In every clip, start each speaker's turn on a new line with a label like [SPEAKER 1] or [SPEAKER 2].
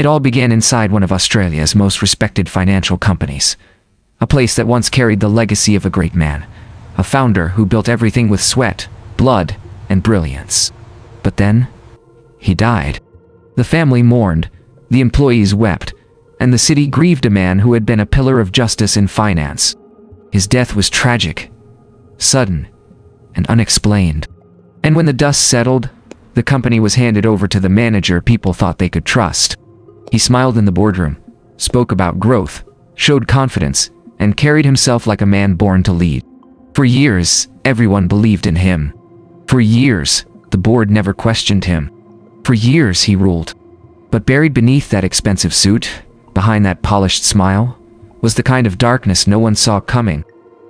[SPEAKER 1] all began inside one of Australia's most respected financial companies. A place that once carried the legacy of a great man, a founder who built everything with sweat, blood, and brilliance. But then, he died. The family mourned, the employees wept, and the city grieved a man who had been a pillar of justice in finance. His death was tragic, sudden, and unexplained. And when the dust settled, the company was handed over to the manager people thought they could trust. He smiled in the boardroom, spoke about growth, showed confidence, and carried himself like a man born to lead. For years, everyone believed in him. For years, the board never questioned him. For years, he ruled. But buried beneath that expensive suit, behind that polished smile, was the kind of darkness no one saw coming.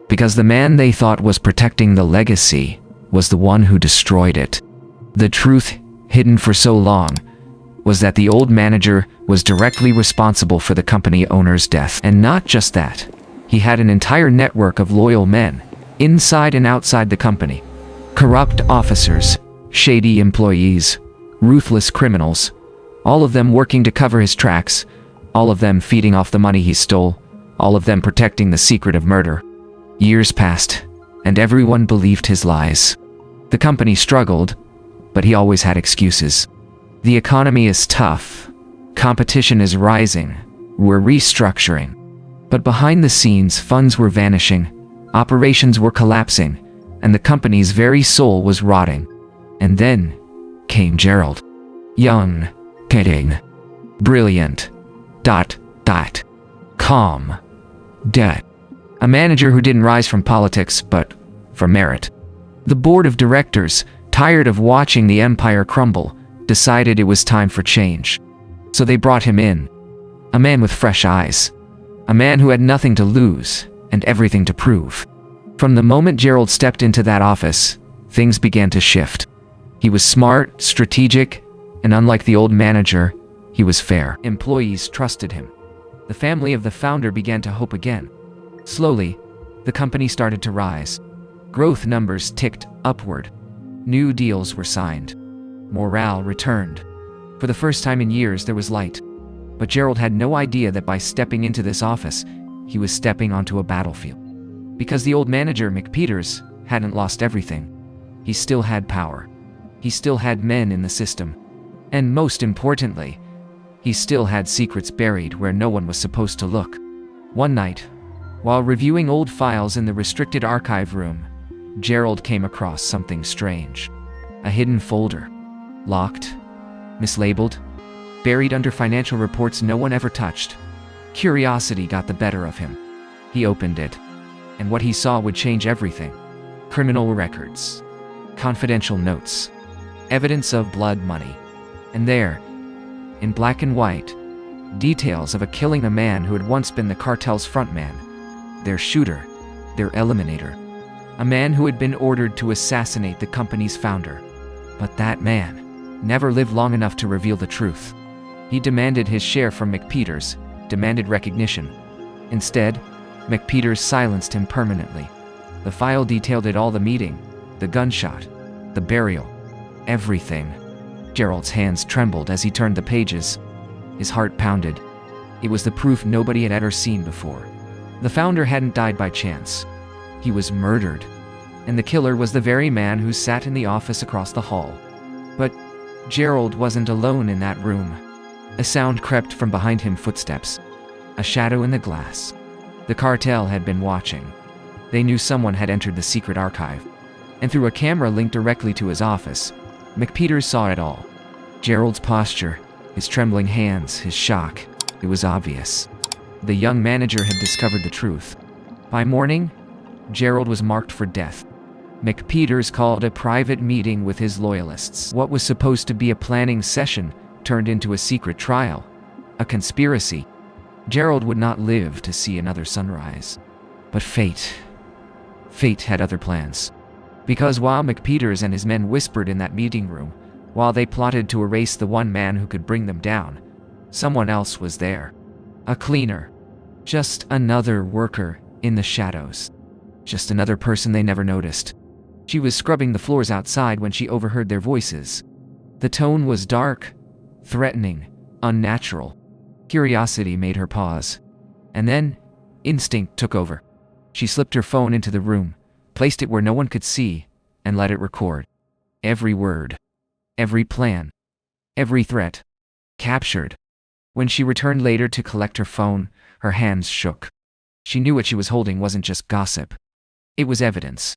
[SPEAKER 1] Because the man they thought was protecting the legacy was the one who destroyed it. The truth, hidden for so long, was that the old manager was directly responsible for the company owner's death. And not just that, he had an entire network of loyal men, inside and outside the company. Corrupt officers, shady employees, ruthless criminals, all of them working to cover his tracks, all of them feeding off the money he stole, all of them protecting the secret of murder. Years passed, and everyone believed his lies. The company struggled, but he always had excuses. The economy is tough. Competition is rising. We're restructuring. But behind the scenes, funds were vanishing, operations were collapsing, and the company's very soul was rotting. And then came Gerald. Young, kidding, brilliant, calm, dead. A manager who didn't rise from politics, but from merit. The board of directors, tired of watching the empire crumble, decided it was time for change. So they brought him in. A man with fresh eyes. A man who had nothing to lose and everything to prove. From the moment Gerald stepped into that office, things began to shift. He was smart, strategic, and unlike the old manager, he was fair. Employees trusted him. The family of the founder began to hope again. Slowly, the company started to rise. Growth numbers ticked upward. New deals were signed. Morale returned. For the first time in years, there was light. But Gerald had no idea that by stepping into this office, he was stepping onto a battlefield. Because the old manager, McPeters, hadn't lost everything. He still had power. He still had men in the system. And most importantly, he still had secrets buried where no one was supposed to look. One night, while reviewing old files in the restricted archive room, Gerald came across something strange. A hidden folder. Locked, mislabeled, buried under financial reports no one ever touched. Curiosity got the better of him. He opened it, and what he saw would change everything. Criminal records, confidential notes, evidence of blood money. And there, in black and white, details of a killing a man who had once been the cartel's frontman, their shooter, their eliminator. A man who had been ordered to assassinate the company's founder. But that man never lived long enough to reveal the truth. He demanded his share from McPeters, demanded recognition. Instead, McPeters silenced him permanently. The file detailed it all: the meeting, the gunshot, the burial, everything. Gerald's hands trembled as he turned the pages. His heart pounded. It was the proof nobody had ever seen before. The founder hadn't died by chance. He was murdered. And the killer was the very man who sat in the office across the hall. But Gerald wasn't alone in that room. A sound crept from behind him: footsteps. A shadow in the glass. The cartel had been watching. They knew someone had entered the secret archive. And through a camera linked directly to his office, McPeters saw it all. Gerald's posture, his trembling hands, his shock. It was obvious. The young manager had discovered the truth. By morning, Gerald was marked for death. McPeters called a private meeting with his loyalists. What was supposed to be a planning session turned into a secret trial, a conspiracy. Gerald would not live to see another sunrise. But fate had other plans. Because while McPeters and his men whispered in that meeting room, while they plotted to erase the one man who could bring them down, someone else was there. A cleaner. Just another worker in the shadows. Just another person they never noticed. She was scrubbing the floors outside when she overheard their voices. The tone was dark, threatening, unnatural. Curiosity made her pause. And then, instinct took over. She slipped her phone into the room, placed it where no one could see, and let it record. Every word. Every plan. Every threat. Captured. When she returned later to collect her phone, her hands shook. She knew what she was holding wasn't just gossip. It was evidence.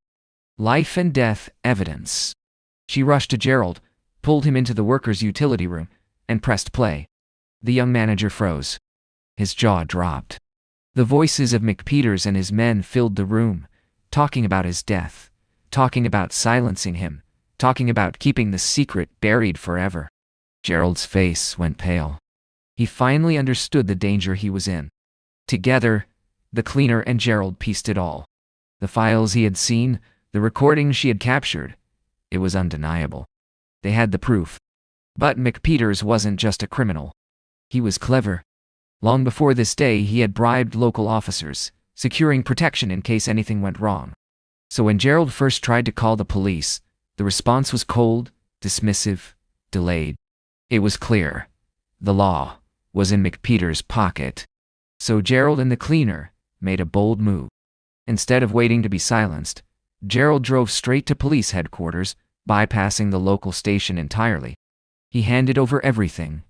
[SPEAKER 1] Life and death evidence. She rushed to Gerald, pulled him into the workers' utility room, and pressed play. The young manager froze. His jaw dropped. The voices of McPeters and his men filled the room, talking about his death, talking about silencing him, talking about keeping the secret buried forever. Gerald's face went pale. He finally understood the danger he was in. Together, the cleaner and Gerald pieced it all. The files he had seen, the recordings she had captured. It was undeniable. They had the proof. But McPeters wasn't just a criminal. He was clever. Long before this day, he had bribed local officers, securing protection in case anything went wrong. So when Gerald first tried to call the police, the response was cold, dismissive, delayed. It was clear. The law was in McPeters' pocket. So Gerald and the cleaner made a bold move. Instead of waiting to be silenced, Gerald drove straight to police headquarters, bypassing the local station entirely. He handed over everything.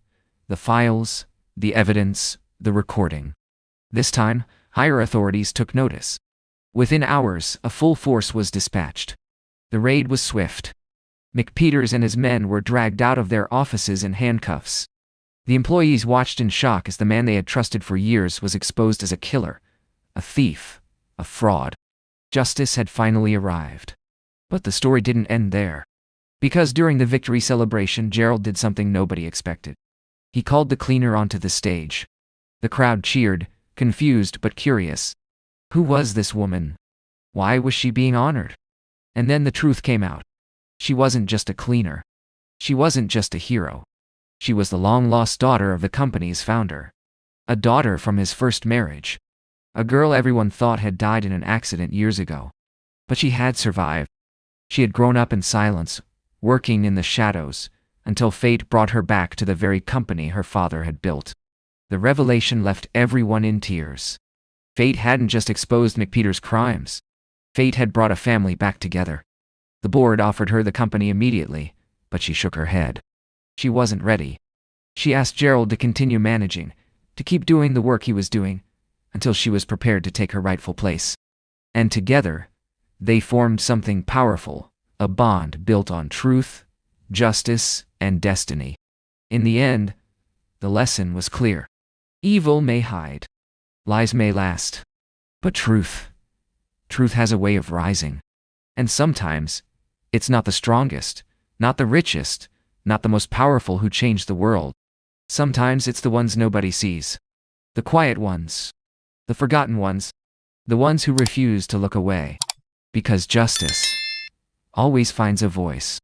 [SPEAKER 1] The files, the evidence, the recording. This time, higher authorities took notice. Within hours, a full force was dispatched. The raid was swift. McPeters and his men were dragged out of their offices in handcuffs. The employees watched in shock as the man they had trusted for years was exposed as a killer, a thief, a fraud. Justice had finally arrived. But the story didn't end there. Because during the victory celebration, Gerald did something nobody expected. He called the cleaner onto the stage. The crowd cheered, confused but curious. Who was this woman? Why was she being honored? And then the truth came out. She wasn't just a cleaner. She wasn't just a hero. She was the long-lost daughter of the company's founder. A daughter from his first marriage. A girl everyone thought had died in an accident years ago. But she had survived. She had grown up in silence, working in the shadows, until fate brought her back to the very company her father had built. The revelation left everyone in tears. Fate hadn't just exposed McPeters' crimes. Fate had brought a family back together. The board offered her the company immediately, but she shook her head. She wasn't ready. She asked Gerald to continue managing, to keep doing the work he was doing, until she was prepared to take her rightful place. And together, they formed something powerful, a bond built on truth, justice, and destiny. In the end, the lesson was clear. Evil may hide. Lies may last. But truth has a way of rising. And sometimes, it's not the strongest, not the richest, not the most powerful who change the world. Sometimes it's the ones nobody sees. The quiet ones. The forgotten ones. The ones who refuse to look away. Because justice always finds a voice.